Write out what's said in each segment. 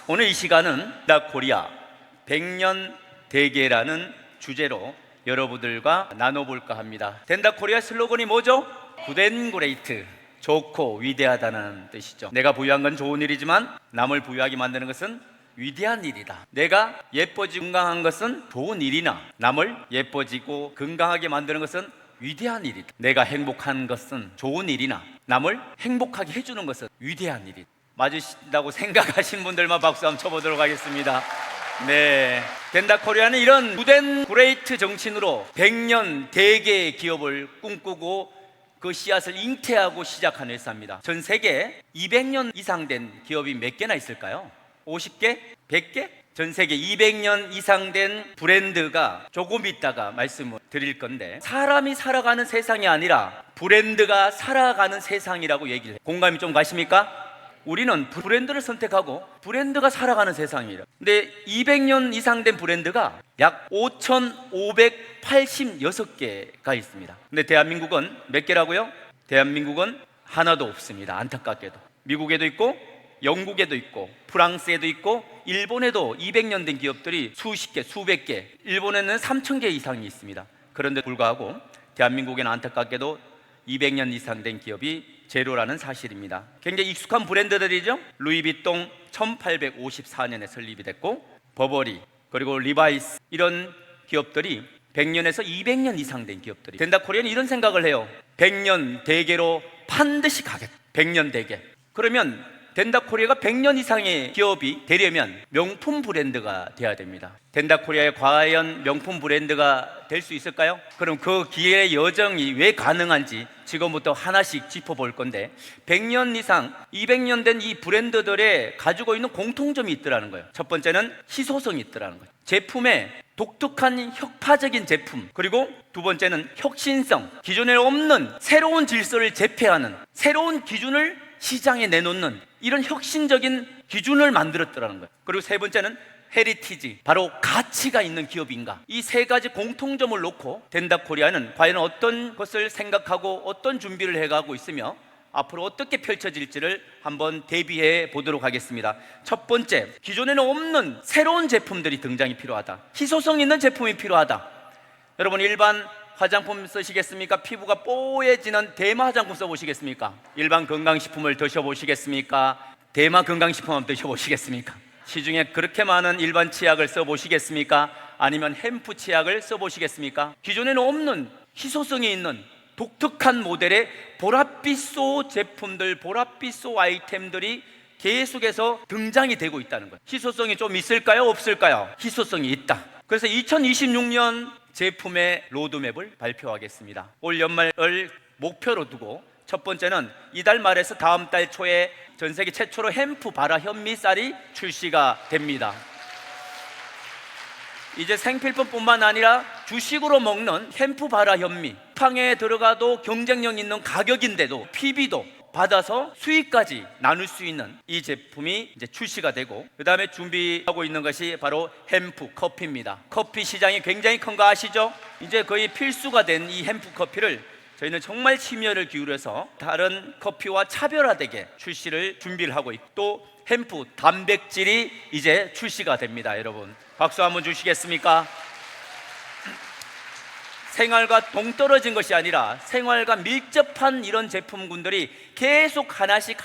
오늘 이 시간은 코리아 100년 대계라는 주제로 여러분들과 나눠볼까 합니다. 덴다코리아 슬로건이 뭐죠? 굿앤그레이트, 좋고 위대하다는 뜻이죠. 내가 부유한 건 좋은 일이지만 남을 부유하게 만드는 것은 위대한 일이다. 내가 예뻐지고 건강한 것은 좋은 일이나 남을 예뻐지고 건강하게 만드는 것은 위대한 일이다. 내가 행복한 것은 좋은 일이나 남을 행복하게 해주는 것은 위대한 일이다. 맞으신다고 생각하신 분들만 박수 한번 쳐보도록 하겠습니다. 네, 덴다코리아는 이런 굿앤그레이트 정신으로 100년 대계의 기업을 꿈꾸고 그 씨앗을 잉태하고 시작한 회사입니다. 전 세계에 200년 이상 된 기업이 몇 개나 있을까요? 50개? 100개? 전 세계 200년 이상 된 브랜드가 조금 있다가 말씀을 드릴 건데, 사람이 살아가는 세상이 아니라 브랜드가 살아가는 세상이라고 얘기를 해요. 공감이 좀 가십니까? 우리는 브랜드를 선택하고 브랜드가 살아가는 세상이에요. 근데 200년 이상 된 브랜드가 약 5,586개가 있습니다. 근데 대한민국은 몇 개라고요? 대한민국은 하나도 없습니다. 안타깝게도. 미국에도 있고 영국에도 있고 프랑스에도 있고 일본에도 200년 된 기업들이 수십 개, 수백 개, 일본에는 3,000개 이상이 있습니다. 그런데 불구하고 대한민국에는 안타깝게도 200년 이상 된 기업이 제로라는 사실입니다. 굉장히 익숙한 브랜드들이죠. 루이비통 1854년에 설립이 됐고, 버버리, 그리고 리바이스, 이런 기업들이 100년에서 200년 이상 된 기업들이. 덴다코리아는 이런 생각을 해요. 100년 대계로 반드시 가겠다. 100년 대계. 그러면 덴다코리아가 100년 이상의 기업이 되려면 명품 브랜드가 돼야 됩니다. 덴다코리아의 과연 명품 브랜드가 될 수 있을까요? 그럼 그 길의 여정이 왜 가능한지 지금부터 하나씩 짚어볼 건데, 100년 이상, 200년 된 이 브랜드들의 가지고 있는 공통점이 있더라는 거예요. 첫 번째는 희소성이 있더라는 거예요. 제품의 독특한 혁파적인 제품, 그리고 두 번째는 혁신성, 기존에 없는 새로운 질서를 제패하는, 새로운 기준을 시장에 내놓는 이런 혁신적인 기준을 만들었더라는 거예요. 그리고 세 번째는 헤리티지, 바로 가치가 있는 기업인가. 이 세 가지 공통점을 놓고 덴다코리아는 과연 어떤 것을 생각하고 어떤 준비를 해가고 있으며 앞으로 어떻게 펼쳐질지를 한번 대비해 보도록 하겠습니다. 첫 번째, 기존에는 없는 새로운 제품들이 등장이 필요하다. 희소성 있는 제품이 필요하다. 여러분, 일반 화장품 쓰시겠습니까? 피부가 뽀얘지는 대마 화장품 써보시겠습니까? 일반 건강식품을 드셔보시겠습니까? 대마 건강식품 한번 드셔보시겠습니까? 시중에 그렇게 많은 일반 치약을 써보시겠습니까? 아니면 햄프 치약을 써보시겠습니까? 기존에는 없는 희소성이 있는 독특한 모델의 보랏빛소 제품들, 보랏빛소 아이템들이 계속해서 등장이 되고 있다는 거예요. 희소성이 좀 있을까요? 없을까요? 희소성이 있다. 그래서 2026년 제품의 로드맵을 발표하겠습니다. 올 연말을 목표로 두고 첫 번째는 이달 말에서 다음 달 초에 전 세계 최초로 햄프 바라 현미쌀이 출시가 됩니다. 이제 생필품뿐만 아니라 주식으로 먹는 햄프 바라 현미, 팡에 들어가도 경쟁력 있는 가격인데도 PB도 받아서 수익까지 나눌 수 있는 이 제품이 이제 출시가 되고, 그 다음에 준비하고 있는 것이 바로 햄프 커피입니다. 커피 시장이 굉장히 큰 거 아시죠? 이제 거의 필수가 된 이 햄프 커피를 저희는 정말 심혈을 기울여서 다른 커피와 차별화되게 출시를 준비를 하고 있고, 또 햄프 단백질이 이제 출시가 됩니다. 여러분, 박수 한번 주시겠습니까? 생활과 동떨어진 것이 아니라 생활과 밀접한 이런 제품군들이 계속 하나씩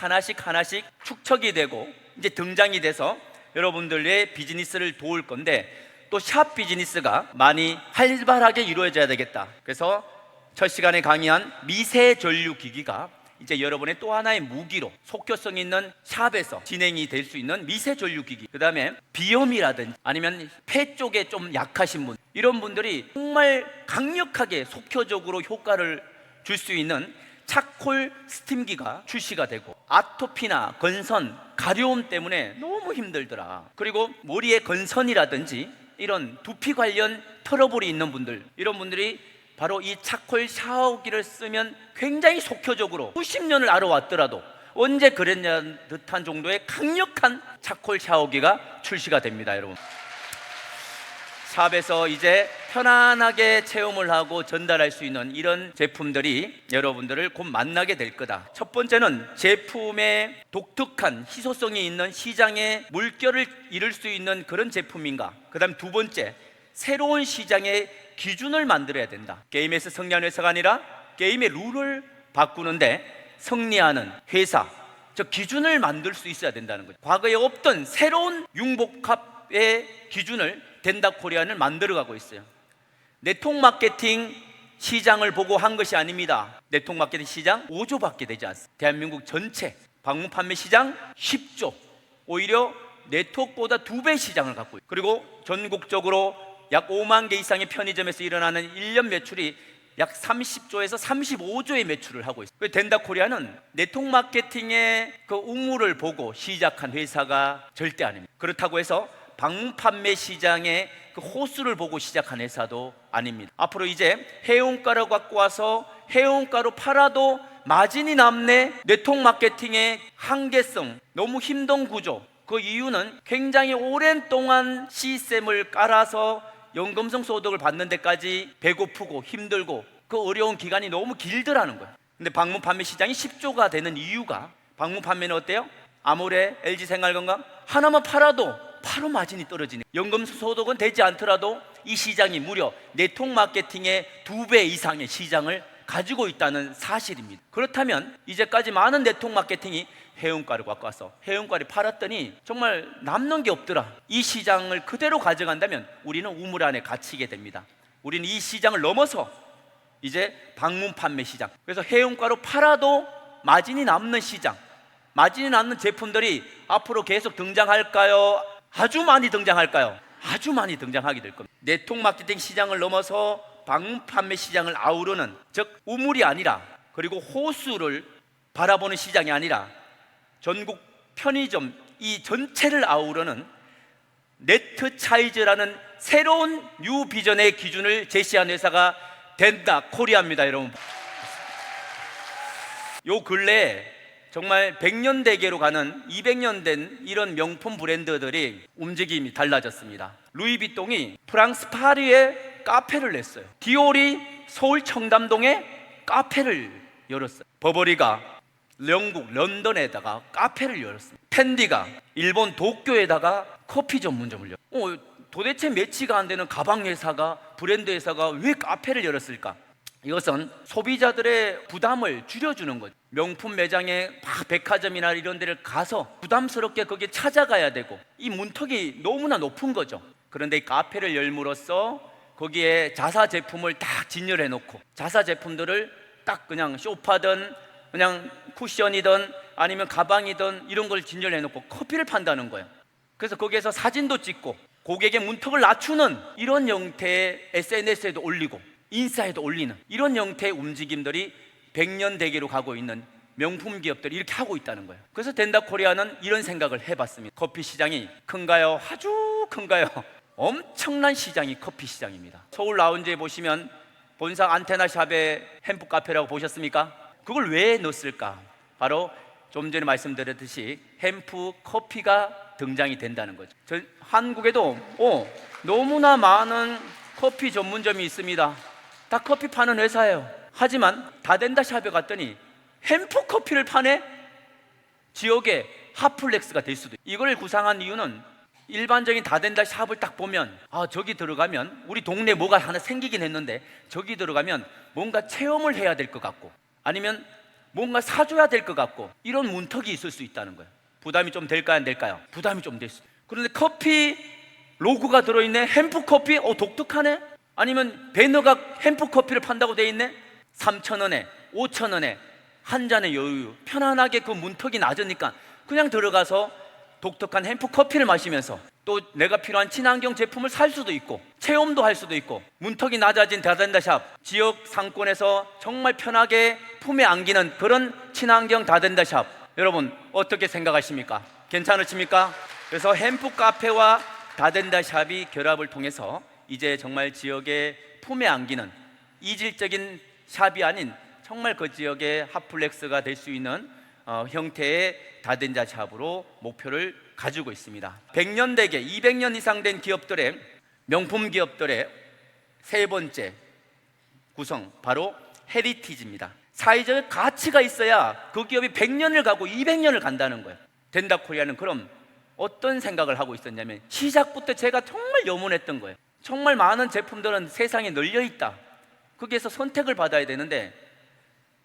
축적이 되고 이제 등장이 돼서 여러분들의 비즈니스를 도울 건데, 또 샵 비즈니스가 많이 활발하게 이루어져야 되겠다. 그래서 첫 시간에 강의한 미세 전류 기기가 이제 여러분의 또 하나의 무기로 속효성 있는 샵에서 진행이 될 수 있는 미세 전류 기기, 그 다음에 비염이라든지 아니면 폐 쪽에 좀 약하신 분, 이런 분들이 정말 강력하게 속효적으로 효과를 줄 수 있는 차콜 스팀기가 출시가 되고, 아토피나 건선, 가려움 때문에 너무 힘들더라, 그리고 머리에 건선이라든지 이런 두피 관련 트러블이 있는 분들, 이런 분들이 바로 이 차콜 샤워기를 쓰면 굉장히 속효적으로 수십 년을 알아왔더라도 언제 그랬냐 듯한 정도의 강력한 차콜 샤워기가 출시가 됩니다. 여러분, 샵에서 이제 편안하게 체험을 하고 전달할 수 있는 이런 제품들이 여러분들을 곧 만나게 될 거다. 첫 번째는 제품의 독특한 희소성이 있는 시장에 물결을 이룰 수 있는 그런 제품인가. 그 다음 두 번째, 새로운 시장의 기준을 만들어야 된다. 게임에서 승리하는 회사가 아니라 게임의 룰을 바꾸는데 승리하는 회사, 저 기준을 만들 수 있어야 된다는 거죠. 과거에 없던 새로운 융복합의 기준을 덴다코리안을 만들어가고 있어요. 네트워크 마케팅 시장을 보고 한 것이 아닙니다. 네트워크 마케팅 시장 5조밖에 되지 않습니다. 대한민국 전체 방문 판매 시장 10조, 오히려 네트워크보다 2배 시장을 갖고 있어요. 그리고 전국적으로 약 5만 개 이상의 편의점에서 일어나는 1년 매출이 약 30조에서 35조의 매출을 하고 있어요. 덴다코리아는 네트워크 마케팅의 그 우물을 보고 시작한 회사가 절대 아닙니다. 그렇다고 해서 방문 판매 시장의 그 호수를 보고 시작한 회사도 아닙니다. 앞으로 이제 해운가루 갖고 와서 해운가루 팔아도 마진이 남네. 네트워크 마케팅의 한계성, 너무 힘든 구조. 그 이유는 굉장히 오랜 동안 시스템을 깔아서 연금성 소득을 받는 데까지 배고프고 힘들고 그 어려운 기간이 너무 길더라는 거예요. 근데 방문 판매 시장이 10조가 되는 이유가, 방문 판매는 어때요? 아모레, LG생활건강 하나만 팔아도 바로 마진이 떨어지네. 연금성 소득은 되지 않더라도 이 시장이 무려 네트워크 마케팅의 2배 이상의 시장을 가지고 있다는 사실입니다. 그렇다면 이제까지 많은 네트워크 마케팅이 해운가루 갖고 와서 해운가루 팔았더니 정말 남는 게 없더라. 이 시장을 그대로 가져간다면 우리는 우물 안에 갇히게 됩니다. 우리는 이 시장을 넘어서 이제 방문 판매 시장, 그래서 해운가루 팔아도 마진이 남는 시장, 마진이 남는 제품들이 앞으로 계속 등장할까요? 아주 많이 등장할까요? 아주 많이 등장하게 될 겁니다. 네트워크 마케팅 시장을 넘어서 방문 판매 시장을 아우르는, 즉 우물이 아니라, 그리고 호수를 바라보는 시장이 아니라 전국 편의점 이 전체를 아우르는 네트차이즈라는 새로운 뉴 비전의 기준을 제시한 회사가 덴다코리아입니다. 여러분, 요 근래에 정말 100년 대계로 가는 200년 된 이런 명품 브랜드들이 움직임이 달라졌습니다. 루이비통이 프랑스 파리에 카페를 냈어요. 디올이 서울 청담동에 카페를 열었어요. 버버리가 영국 런던에다가 카페를 열었습니다. 펜디가 일본 도쿄에다가 커피 전문점을 열었어요. 도대체 매치가 안 되는 가방 회사가, 브랜드 회사가 왜 카페를 열었을까? 이것은 소비자들의 부담을 줄여주는 거죠. 명품 매장에 막 백화점이나 이런 데를 가서 부담스럽게 거기에 찾아가야 되고 이 문턱이 너무나 높은 거죠. 그런데 이 카페를 열므로써 거기에 자사 제품을 딱 진열해 놓고, 자사 제품들을 딱 그냥 소파든 그냥 쿠션이든 아니면 가방이든 이런 걸 진열해 놓고 커피를 판다는 거예요. 그래서 거기에서 사진도 찍고 고객의 문턱을 낮추는 이런 형태의 SNS에도 올리고 인스타에도 올리는 이런 형태의 움직임들이 100년 대계로 가고 있는 명품 기업들이 이렇게 하고 있다는 거예요. 그래서 덴다코리아는 이런 생각을 해봤습니다. 커피 시장이 큰가요? 아주 큰가요? 엄청난 시장이 커피 시장입니다. 서울 라운지에 보시면 본사 안테나샵의 햄프 카페라고 보셨습니까? 그걸 왜 넣었을까? 바로 좀 전에 말씀드렸듯이 햄프 커피가 등장이 된다는 거죠. 한국에도 너무나 많은 커피 전문점이 있습니다. 다 커피 파는 회사예요. 하지만 다덴다샵에 갔더니 햄프 커피를 파네? 지역의 핫플렉스가 될 수도 있어요. 이걸 구상한 이유는 일반적인 다덴다샵을 딱 보면 저기 들어가면 우리 동네에 뭐가 하나 생기긴 했는데 저기 들어가면 뭔가 체험을 해야 될 것 같고 아니면 뭔가 사줘야 될 것 같고 이런 문턱이 있을 수 있다는 거예요. 부담이 좀 될까요? 안 될까요? 부담이 좀 될 수. 그런데 커피 로고가 들어있네? 햄프 커피? 독특하네? 아니면 배너가 햄프 커피를 판다고 돼 있네? 3,000원에 5,000원에 한 잔의 여유, 편안하게 그 문턱이 낮으니까 그냥 들어가서 독특한 햄프 커피를 마시면서 또 내가 필요한 친환경 제품을 살 수도 있고 체험도 할 수도 있고, 문턱이 낮아진 다덴다샵, 지역 상권에서 정말 편하게 품에 안기는 그런 친환경 다덴다샵, 여러분 어떻게 생각하십니까? 괜찮으십니까? 그래서 햄프 카페와 다덴다샵이 결합을 통해서 이제 정말 지역에 품에 안기는 이질적인 샵이 아닌 정말 그 지역의 핫플렉스가 될 수 있는 형태의 다덴다샵으로 목표를 가지고 있습니다. 100년 대계 200년 이상 된 기업들의 명품 기업들의 세 번째 구성, 바로 헤리티지입니다. 사회적 가치가 있어야 그 기업이 100년을 가고 200년을 간다는 거예요. 덴다코리아는 그럼 어떤 생각을 하고 있었냐면, 시작부터 제가 정말 염원했던 거예요. 정말 많은 제품들은 세상에 널려 있다. 거기에서 선택을 받아야 되는데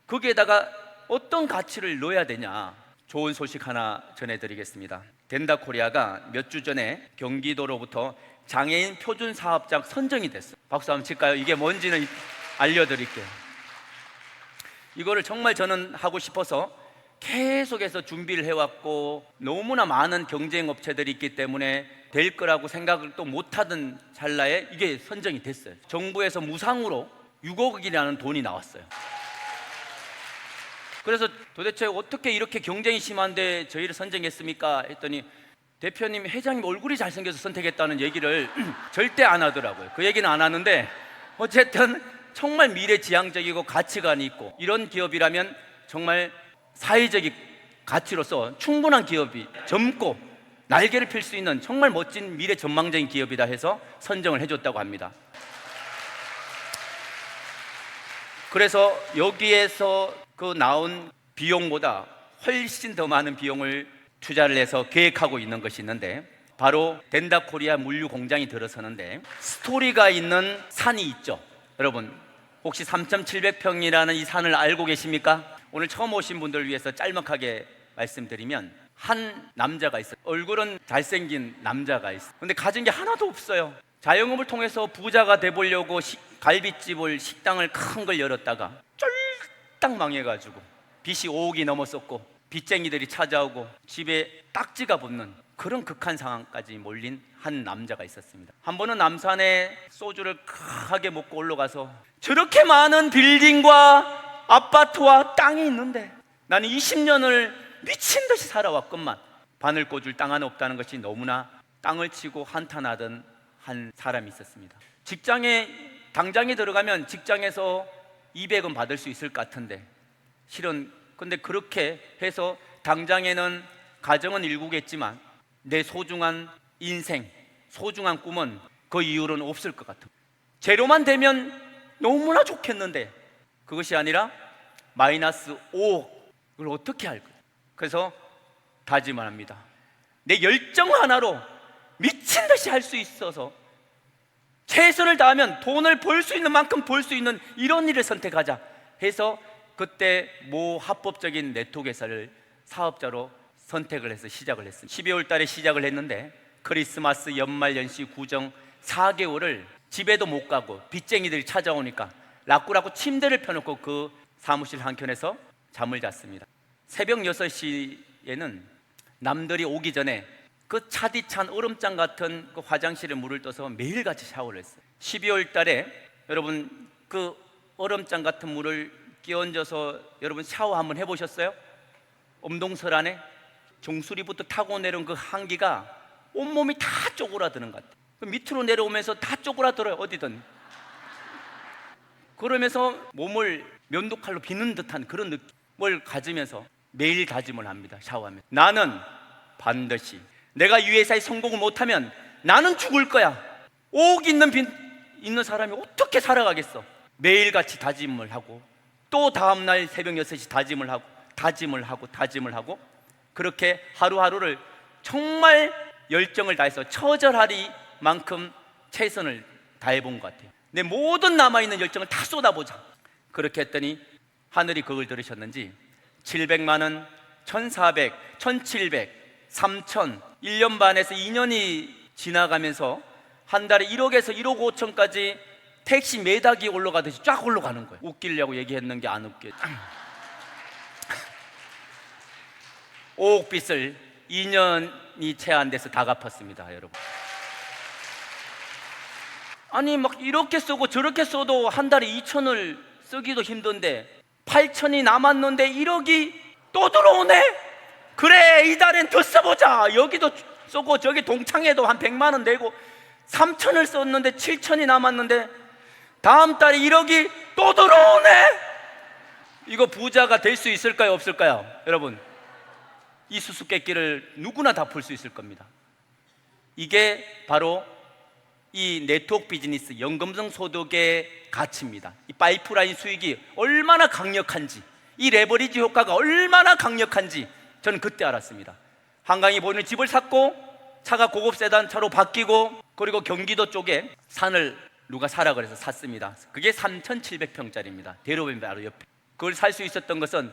거기에다가 어떤 가치를 넣어야 되냐. 좋은 소식 하나 전해드리겠습니다. 덴다코리아가 몇 주 전에 경기도로부터 장애인 표준 사업장 선정이 됐어요. 박수 한번 칠까요? 이게 뭔지는 알려드릴게요. 이거를 정말 저는 하고 싶어서 계속해서 준비를 해왔고, 너무나 많은 경쟁 업체들이 있기 때문에 될 거라고 생각을 또 못하던 찰나에 이게 선정이 됐어요. 정부에서 무상으로 6억이라는 돈이 나왔어요. 그래서 도대체 어떻게 이렇게 경쟁이 심한데 저희를 선정했습니까? 했더니 대표님, 회장님 얼굴이 잘생겨서 선택했다는 얘기를 절대 안 하더라고요. 그 얘기는 안 하는데, 어쨌든 정말 미래지향적이고 가치관이 있고, 이런 기업이라면 정말 사회적인 가치로서 충분한 기업이, 젊고 날개를 펼 수 있는 정말 멋진 미래 전망적인 기업이다 해서 선정을 해줬다고 합니다. 그래서 여기에서 그 나온 비용보다 훨씬 더 많은 비용을 투자를 해서 계획하고 있는 것이 있는데, 바로 덴다코리아 물류 공장이 들어서는데, 스토리가 있는 산이 있죠. 여러분, 혹시 3,700평이라는 이 산을 알고 계십니까? 오늘 처음 오신 분들을 위해서 짤막하게 말씀드리면, 한 남자가 있어요. 얼굴은 잘생긴 남자가 있어요. 근데 가진 게 하나도 없어요. 자영업을 통해서 부자가 돼보려고 갈비집을, 식당을 큰 걸 열었다가 쫄딱 망해가지고 빚이 5억이 넘었었고, 빚쟁이들이 찾아오고 집에 딱지가 붙는 그런 극한 상황까지 몰린 한 남자가 있었습니다. 한 번은 남산에 소주를 크게 먹고 올라가서, 저렇게 많은 빌딩과 아파트와 땅이 있는데 나는 20년을 미친 듯이 살아왔건만 바늘 꽂을 땅 하나 없다는 것이 너무나 땅을 치고 한탄하던 한 사람이 있었습니다. 당장에 들어가면 직장에서 200은 받을 수 있을 것 같은데, 실은 근데 그렇게 해서 당장에는 가정은 일구겠지만 내 소중한 인생, 소중한 꿈은 그 이후로는 없을 것 같아요. 재료만 되면 너무나 좋겠는데 그것이 아니라 마이너스 5억을 어떻게 할까? 그래서 다짐을 합니다. 내 열정 하나로 미친 듯이 할 수 있어서 최선을 다하면 돈을 벌 수 있는 만큼 벌 수 있는 이런 일을 선택하자 해서, 그때 모 합법적인 네트워크 회사를 사업자로 선택을 해서 시작을 했습니다. 12월 달에 시작을 했는데 크리스마스, 연말, 연시, 구정 4개월을 집에도 못 가고 빚쟁이들이 찾아오니까 라꾸라꾸 침대를 펴놓고 그 사무실 한켠에서 잠을 잤습니다. 새벽 6시에는 남들이 오기 전에 그 차디찬 얼음장 같은 그 화장실에 물을 떠서 매일같이 샤워를 했어요. 12월 달에 여러분, 그 얼음장 같은 물을 끼얹어서 여러분 샤워 한번 해보셨어요? 엄동설 안에 종수리부터 타고 내려온 그 한기가 온몸이 다 쪼그라드는 것 같아요. 밑으로 내려오면서 다 쪼그라들어요. 어디든. 그러면서 몸을 면도칼로 비는 듯한 그런 느낌을 가지면서 매일 다짐을 합니다. 샤워하면, 나는 반드시 내가 이 회사에 성공을 못하면 나는 죽을 거야. 5억 있는 사람이 어떻게 살아가겠어? 매일같이 다짐을 하고, 또 다음날 새벽 6시 다짐을 하고 그렇게 하루하루를 정말 열정을 다해서 처절하리만큼 최선을 다해본 것 같아요. 내 모든 남아있는 열정을 다 쏟아보자. 그렇게 했더니 하늘이 그걸 들으셨는지 700만 원, 1400, 1700, 3000, 1년 반에서 2년이 지나가면서 한 달에 1억에서 1억 5천까지 택시 매닥이 올라가듯이 쫙 올라가는 거예요. 웃기려고 얘기했는 게 안 웃겨. 5억 빚을 2년이 채 안 돼서 다 갚았습니다, 여러분. 아니 막 이렇게 쓰고 저렇게 써도 한 달에 2천을 쓰기도 힘든데 8천이 남았는데 1억이 또 들어오네? 그래, 이달엔 더 써보자. 여기도 쓰고 저기 동창회도 한 100만 원 내고 3천을 썼는데 7천이 남았는데 다음 달에 1억이 또 들어오네? 이거 부자가 될 수 있을까요, 없을까요? 여러분, 이 수수께끼를 누구나 다 풀 수 있을 겁니다. 이게 바로 이 네트워크 비즈니스, 연금성 소득의 가치입니다. 이 파이프라인 수익이 얼마나 강력한지, 이 레버리지 효과가 얼마나 강력한지 저는 그때 알았습니다. 한강이 보이는 집을 샀고, 차가 고급 세단 차로 바뀌고, 그리고 경기도 쪽에 산을 누가 사라 그래서 샀습니다. 그게 3,700평짜리입니다. 대로변 바로 옆에. 그걸 살 수 있었던 것은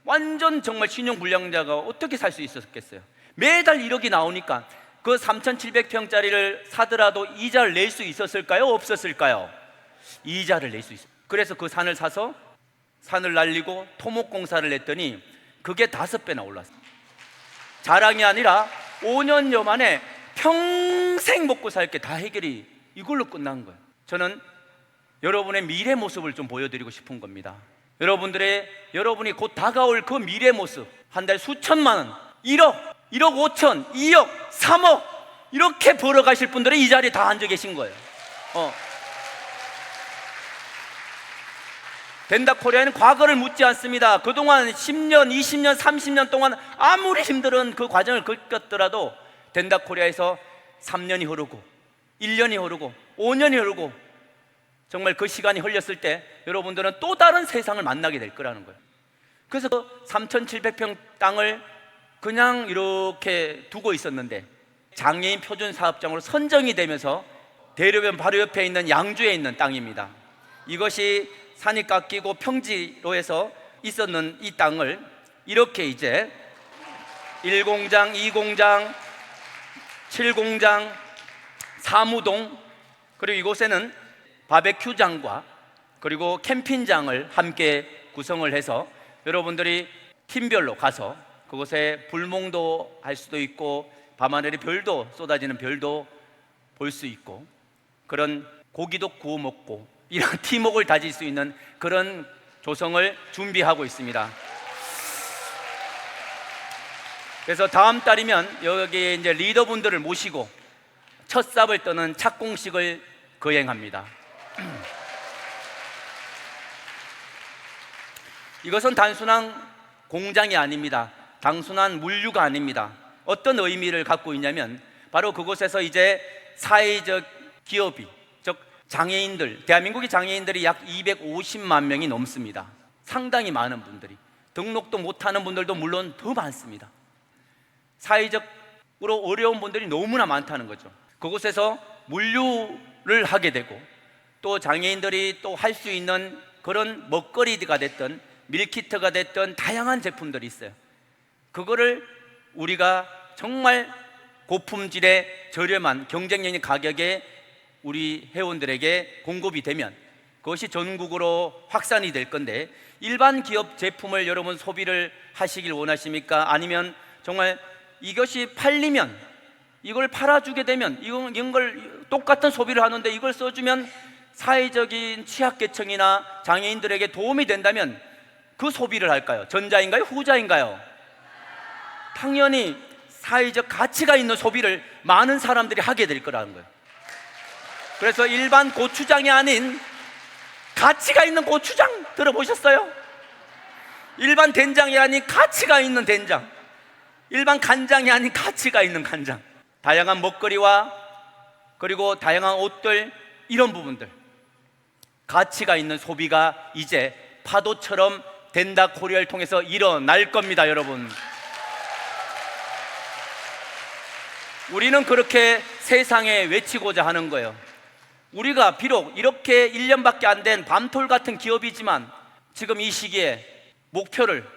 완전 정말 신용불량자가 어떻게 살 수 있었겠어요? 매달 1억이 나오니까 그 3,700평짜리를 사더라도 이자를 낼 수 있었을까요? 없었을까요? 이자를 낼 수 있어요. 그래서 그 산을 사서 산을 날리고 토목공사를 냈더니 그게 5배나 올랐어요. 자랑이 아니라 5년여 만에 평생 먹고 살 게 다 해결이 이걸로 끝난 거예요. 저는 여러분의 미래 모습을 좀 보여드리고 싶은 겁니다. 여러분이 곧 다가올 그 미래 모습, 한 달 수천만 원, 1억, 1억 5천, 2억, 3억 이렇게 벌어가실 분들이 이 자리에 다 앉아 계신 거예요. 덴다코리아는 과거를 묻지 않습니다. 그동안 10년, 20년, 30년 동안 아무리 힘든 그 과정을 겪었더라도 덴다코리아에서 3년이 흐르고 1년이 흐르고 5년이 흐르고 정말 그 시간이 흘렸을 때 여러분들은 또 다른 세상을 만나게 될 거라는 거예요. 그래서 그 3,700평 땅을 그냥 이렇게 두고 있었는데 장애인 표준 사업장으로 선정이 되면서 대로변 바로 옆에 있는 양주에 있는 땅입니다. 이것이 산이 깎이고 평지로 해서 있었는 이 땅을 이렇게 이제 1공장, 2공장, 7공장, 사무동, 그리고 이곳에는 바베큐장과 그리고 캠핑장을 함께 구성을 해서 여러분들이 팀별로 가서 그곳에 불멍도 할 수도 있고 밤하늘에 별도 쏟아지는 별도 볼 수 있고 그런 고기도 구워 먹고 이런 팀웍을 다질 수 있는 그런 조성을 준비하고 있습니다. 그래서 다음 달이면 여기에 이제 리더분들을 모시고 첫 삽을 떠는 착공식을 거행합니다. 이것은 단순한 공장이 아닙니다. 단순한 물류가 아닙니다. 어떤 의미를 갖고 있냐면 바로 그곳에서 이제 사회적 기업이, 즉 장애인들, 대한민국의 장애인들이 약 250만 명이 넘습니다. 상당히 많은 분들이, 등록도 못하는 분들도 물론 더 많습니다. 사회적으로 어려운 분들이 너무나 많다는 거죠. 그곳에서 물류를 하게 되고 또 장애인들이 또 할 수 있는 그런 먹거리가 됐든 밀키트가 됐든 다양한 제품들이 있어요. 그거를 우리가 정말 고품질의 저렴한 경쟁력 있는 가격에 우리 회원들에게 공급이 되면 그것이 전국으로 확산이 될 건데, 일반 기업 제품을 여러분 소비를 하시길 원하십니까? 아니면 정말 이것이 팔리면, 이걸 팔아주게 되면, 이런 걸 똑같은 소비를 하는데 이걸 써주면 사회적인 취약계층이나 장애인들에게 도움이 된다면 그 소비를 할까요? 전자인가요? 후자인가요? 당연히 사회적 가치가 있는 소비를 많은 사람들이 하게 될 거라는 거예요. 그래서 일반 고추장이 아닌 가치가 있는 고추장 들어보셨어요? 일반 된장이 아닌 가치가 있는 된장, 일반 간장이 아닌 가치가 있는 간장, 다양한 먹거리와 그리고 다양한 옷들, 이런 부분들, 가치가 있는 소비가 이제 파도처럼 덴다코리아를 통해서 일어날 겁니다. 여러분, 우리는 그렇게 세상에 외치고자 하는 거예요. 우리가 비록 이렇게 1년밖에 안 된 밤톨 같은 기업이지만 지금 이 시기에 목표를,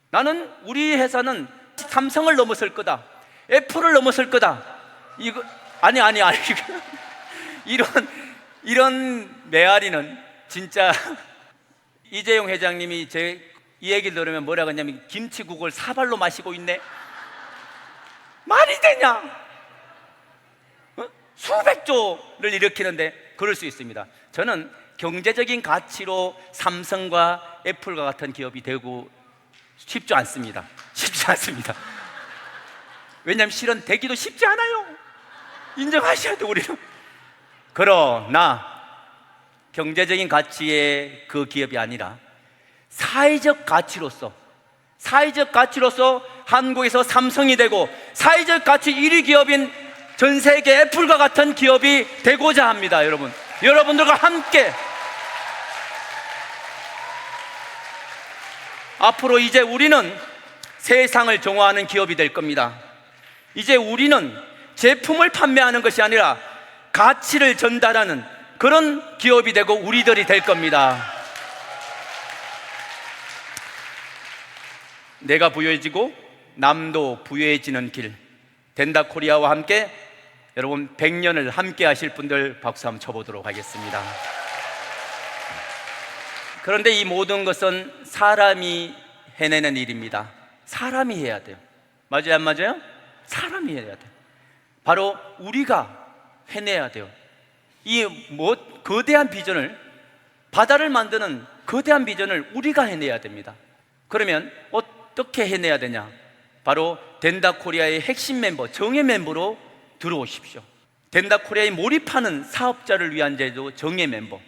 나는 우리 회사는 삼성을 넘어설 거다, 애플을 넘어설 거다, 이거 아니 이런 메아리는 진짜 이재용 회장님이 제 이 얘기를 들으면 뭐라고 하냐면 김치국을 사발로 마시고 있네. 말이 되냐? 수백 조를 일으키는데 그럴 수 있습니다. 저는 경제적인 가치로 삼성과 애플과 같은 기업이 되고 쉽지 않습니다. 왜냐하면 실은 되기도 쉽지 않아요. 인정하셔야 돼요, 우리는. 그러나 경제적인 가치의 그 기업이 아니라 사회적 가치로서 한국에서 삼성이 되고 사회적 가치 1위 기업인 전 세계 애플과 같은 기업이 되고자 합니다. 여러분, 여러분들과 함께 앞으로 이제 우리는 세상을 정화하는 기업이 될 겁니다. 이제 우리는 제품을 판매하는 것이 아니라 가치를 전달하는 그런 기업이 되고 우리들이 될 겁니다. 내가 부유해지고 남도 부유해지는 길, 덴다코리아와 함께 여러분 100년을 함께 하실 분들 박수 한번 쳐보도록 하겠습니다. 그런데 이 모든 것은 사람이 해내는 일입니다. 사람이 해야 돼요. 맞아요, 안 맞아요? 사람이 해야 돼요. 바로 우리가 해내야 돼요. 이 거대한 비전을, 바다를 만드는 거대한 비전을 우리가 해내야 됩니다. 그러면 어떻게 해내야 되냐? 바로 덴다코리아의 핵심 멤버, 정예 멤버로 들어오십시오. 덴다코리아에 몰입하는 사업자를 위한 제도 정예 멤버.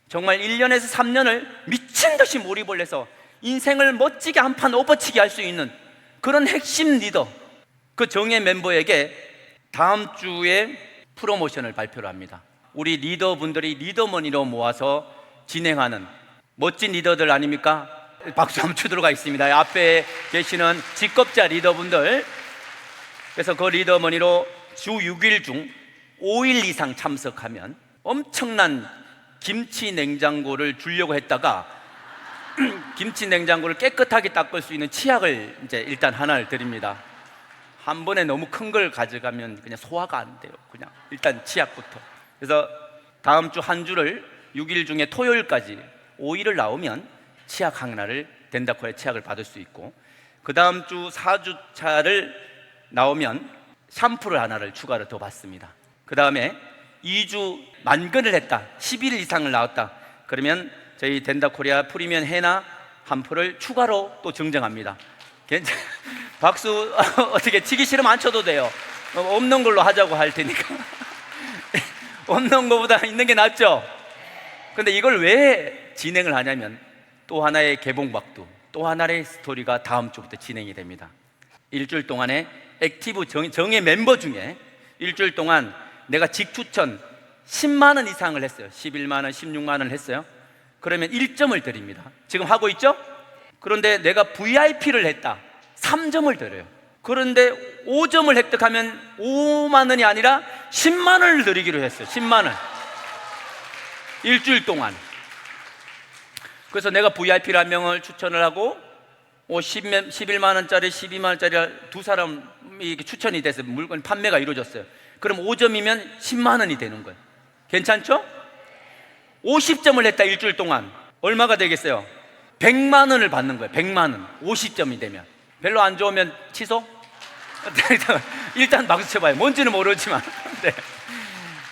정말 1년에서 3년을 미친 듯이 몰입을 해서 인생을 멋지게 한판 업어치게 할 수 있는 그런 핵심 리더, 그 정예 멤버에게 다음 주에 프로모션을 발표를 합니다. 우리 리더분들이 리더머니로 모아서 진행하는 멋진 리더들 아닙니까? 박수 한번 치도록 하겠습니다. 앞에 계시는 직업자 리더분들. 그래서 그 리더머니로 주 6일 중 5일 이상 참석하면 엄청난 김치 냉장고를 주려고 했다가 김치 냉장고를 깨끗하게 닦을 수 있는 치약을 이제 일단 하나를 드립니다. 한 번에 너무 큰 걸 가져가면 그냥 소화가 안 돼요. 그냥 일단 치약부터. 그래서 다음 주 한 주를 6일 중에 토요일까지 5일을 나오면 치약 하나를 덴다코리아 치약을 받을 수 있고, 그 다음 주 4주차를 나오면 샴푸를 하나를 추가로 더 받습니다. 그 다음에 2주 만근을 했다, 11일 이상을 나왔다, 그러면 저희 덴다코리아 프리미엄 헤나 한 풀을 추가로 또 증정합니다. 박수 어떻게 치기 싫으면 안 쳐도 돼요. 없는 걸로 하자고 할 테니까. 없는 것보다 있는 게 낫죠. 근데 이걸 왜 진행을 하냐면 또 하나의 개봉박두, 또 하나의 스토리가 다음 주부터 진행이 됩니다. 일주일 동안에 액티브 정예 멤버 중에 일주일 동안 내가 직추천 10만 원 이상을 했어요. 11만 원, 16만 원을 했어요. 그러면 1점을 드립니다. 지금 하고 있죠? 그런데 내가 VIP를 했다, 3점을 드려요. 그런데 5점을 획득하면 5만 원이 아니라 10만 원을 드리기로 했어요. 10만 원. 일주일 동안. 그래서 내가 VIP를 한 명을 추천을 하고 11만 원짜리, 12만 원짜리 두 사람이 추천이 돼서 물건 판매가 이루어졌어요. 그럼 5점이면 10만 원이 되는 거예요. 괜찮죠? 50점을 했다, 일주일 동안. 얼마가 되겠어요? 100만 원을 받는 거예요. 100만 원. 50점이 되면. 별로 안 좋으면 취소? 일단 박수 쳐봐요. 뭔지는 모르지만. 네.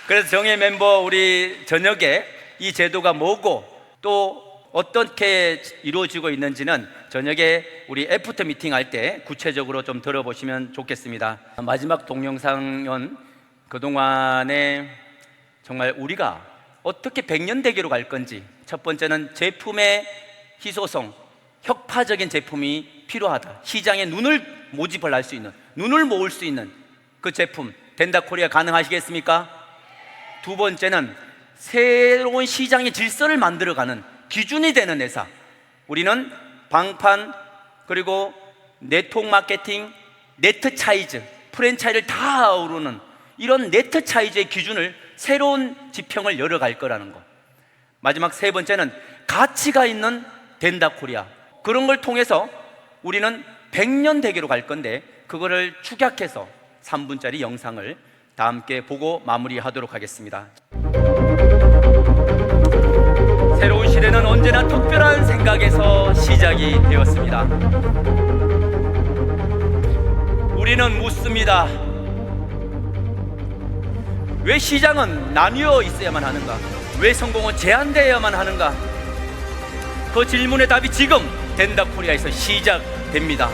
그래서 정예 멤버 우리 저녁에 이 제도가 뭐고 또 어떻게 이루어지고 있는지는 저녁에 우리 애프터 미팅 할 때 구체적으로 좀 들어보시면 좋겠습니다. 마지막 동영상은 그동안에 정말 우리가 어떻게 100년 대계로 갈 건지, 첫 번째는 제품의 희소성, 혁파적인 제품이 필요하다. 시장에 눈을 모집을 할 수 있는, 눈을 모을 수 있는 그 제품, 덴다코리아 가능하시겠습니까? 두 번째는 새로운 시장의 질서를 만들어가는 기준이 되는 회사. 우리는 방판, 그리고 네트워크 마케팅, 네트 차이즈, 프랜차이즈를 다 아우르는 이런 네트 차이즈의 기준을, 새로운 지평을 열어갈 거라는 것. 마지막 세 번째는 가치가 있는 덴다코리아. 그런 걸 통해서 우리는 100년 대계로 갈 건데, 그거를 축약해서 3분짜리 영상을 다 함께 보고 마무리하도록 하겠습니다. 새로운 시대는 언제나 특별한 생각에서 시작이 되었습니다. 우리는 묻습니다. 왜 시장은 나뉘어 있어야만 하는가? 왜 성공은 제한되어야만 하는가? 그 질문의 답이 지금 덴다코리아에서 시작됩니다.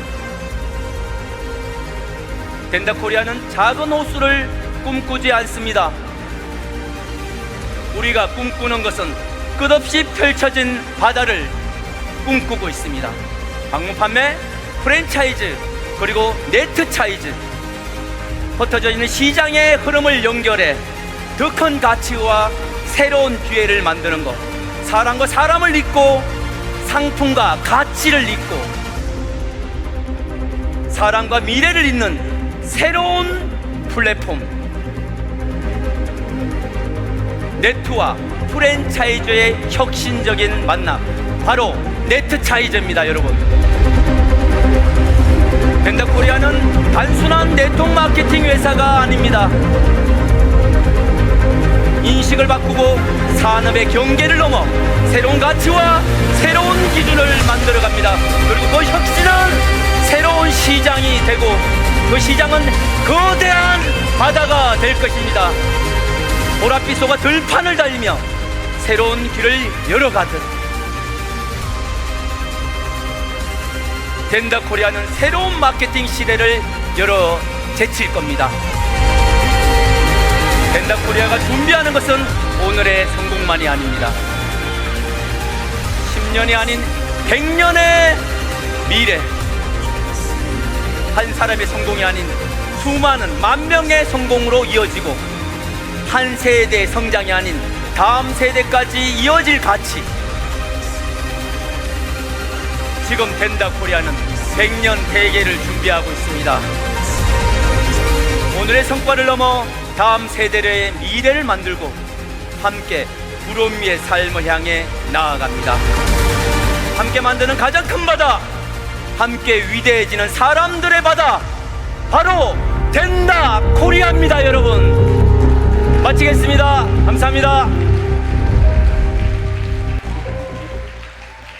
덴다코리아는 작은 호수를 꿈꾸지 않습니다. 우리가 꿈꾸는 것은 끝없이 펼쳐진 바다를 꿈꾸고 있습니다. 방문 판매, 프랜차이즈, 그리고 네트 차이즈. 흩어져 있는 시장의 흐름을 연결해 더 큰 가치와 새로운 기회를 만드는 것, 사람과 사람을 잇고 상품과 가치를 잇고 사람과 미래를 잇는 새로운 플랫폼, 네트와 프랜차이즈의 혁신적인 만남, 바로 네트차이즈입니다. 여러분, 벤더코리아는 단순한 네트워크 마케팅 회사가 아닙니다. 인식을 바꾸고 산업의 경계를 넘어 새로운 가치와 새로운 기준을 만들어갑니다. 그리고 그 혁신은 새로운 시장이 되고 그 시장은 거대한 바다가 될 것입니다. 보랏빛 소가 들판을 달리며 새로운 길을 열어가듯 벤더코리아는 새로운 마케팅 시대를 열어 제칠 겁니다. 벤더코리아가 준비하는 것은 오늘의 성공만이 아닙니다. 10년이 아닌 100년의 미래, 한 사람의 성공이 아닌 수많은 만 명의 성공으로 이어지고 한 세대의 성장이 아닌 다음 세대까지 이어질 가치. 지금 벤더코리아는 100년 대계를 준비하고 있습니다. 오늘의 성과를 넘어 다음 세대의 미래를 만들고 함께 부러움 위의 삶을 향해 나아갑니다. 함께 만드는 가장 큰 바다, 함께 위대해지는 사람들의 바다, 바로 벤더코리아입니다. 여러분, 마치겠습니다. 감사합니다.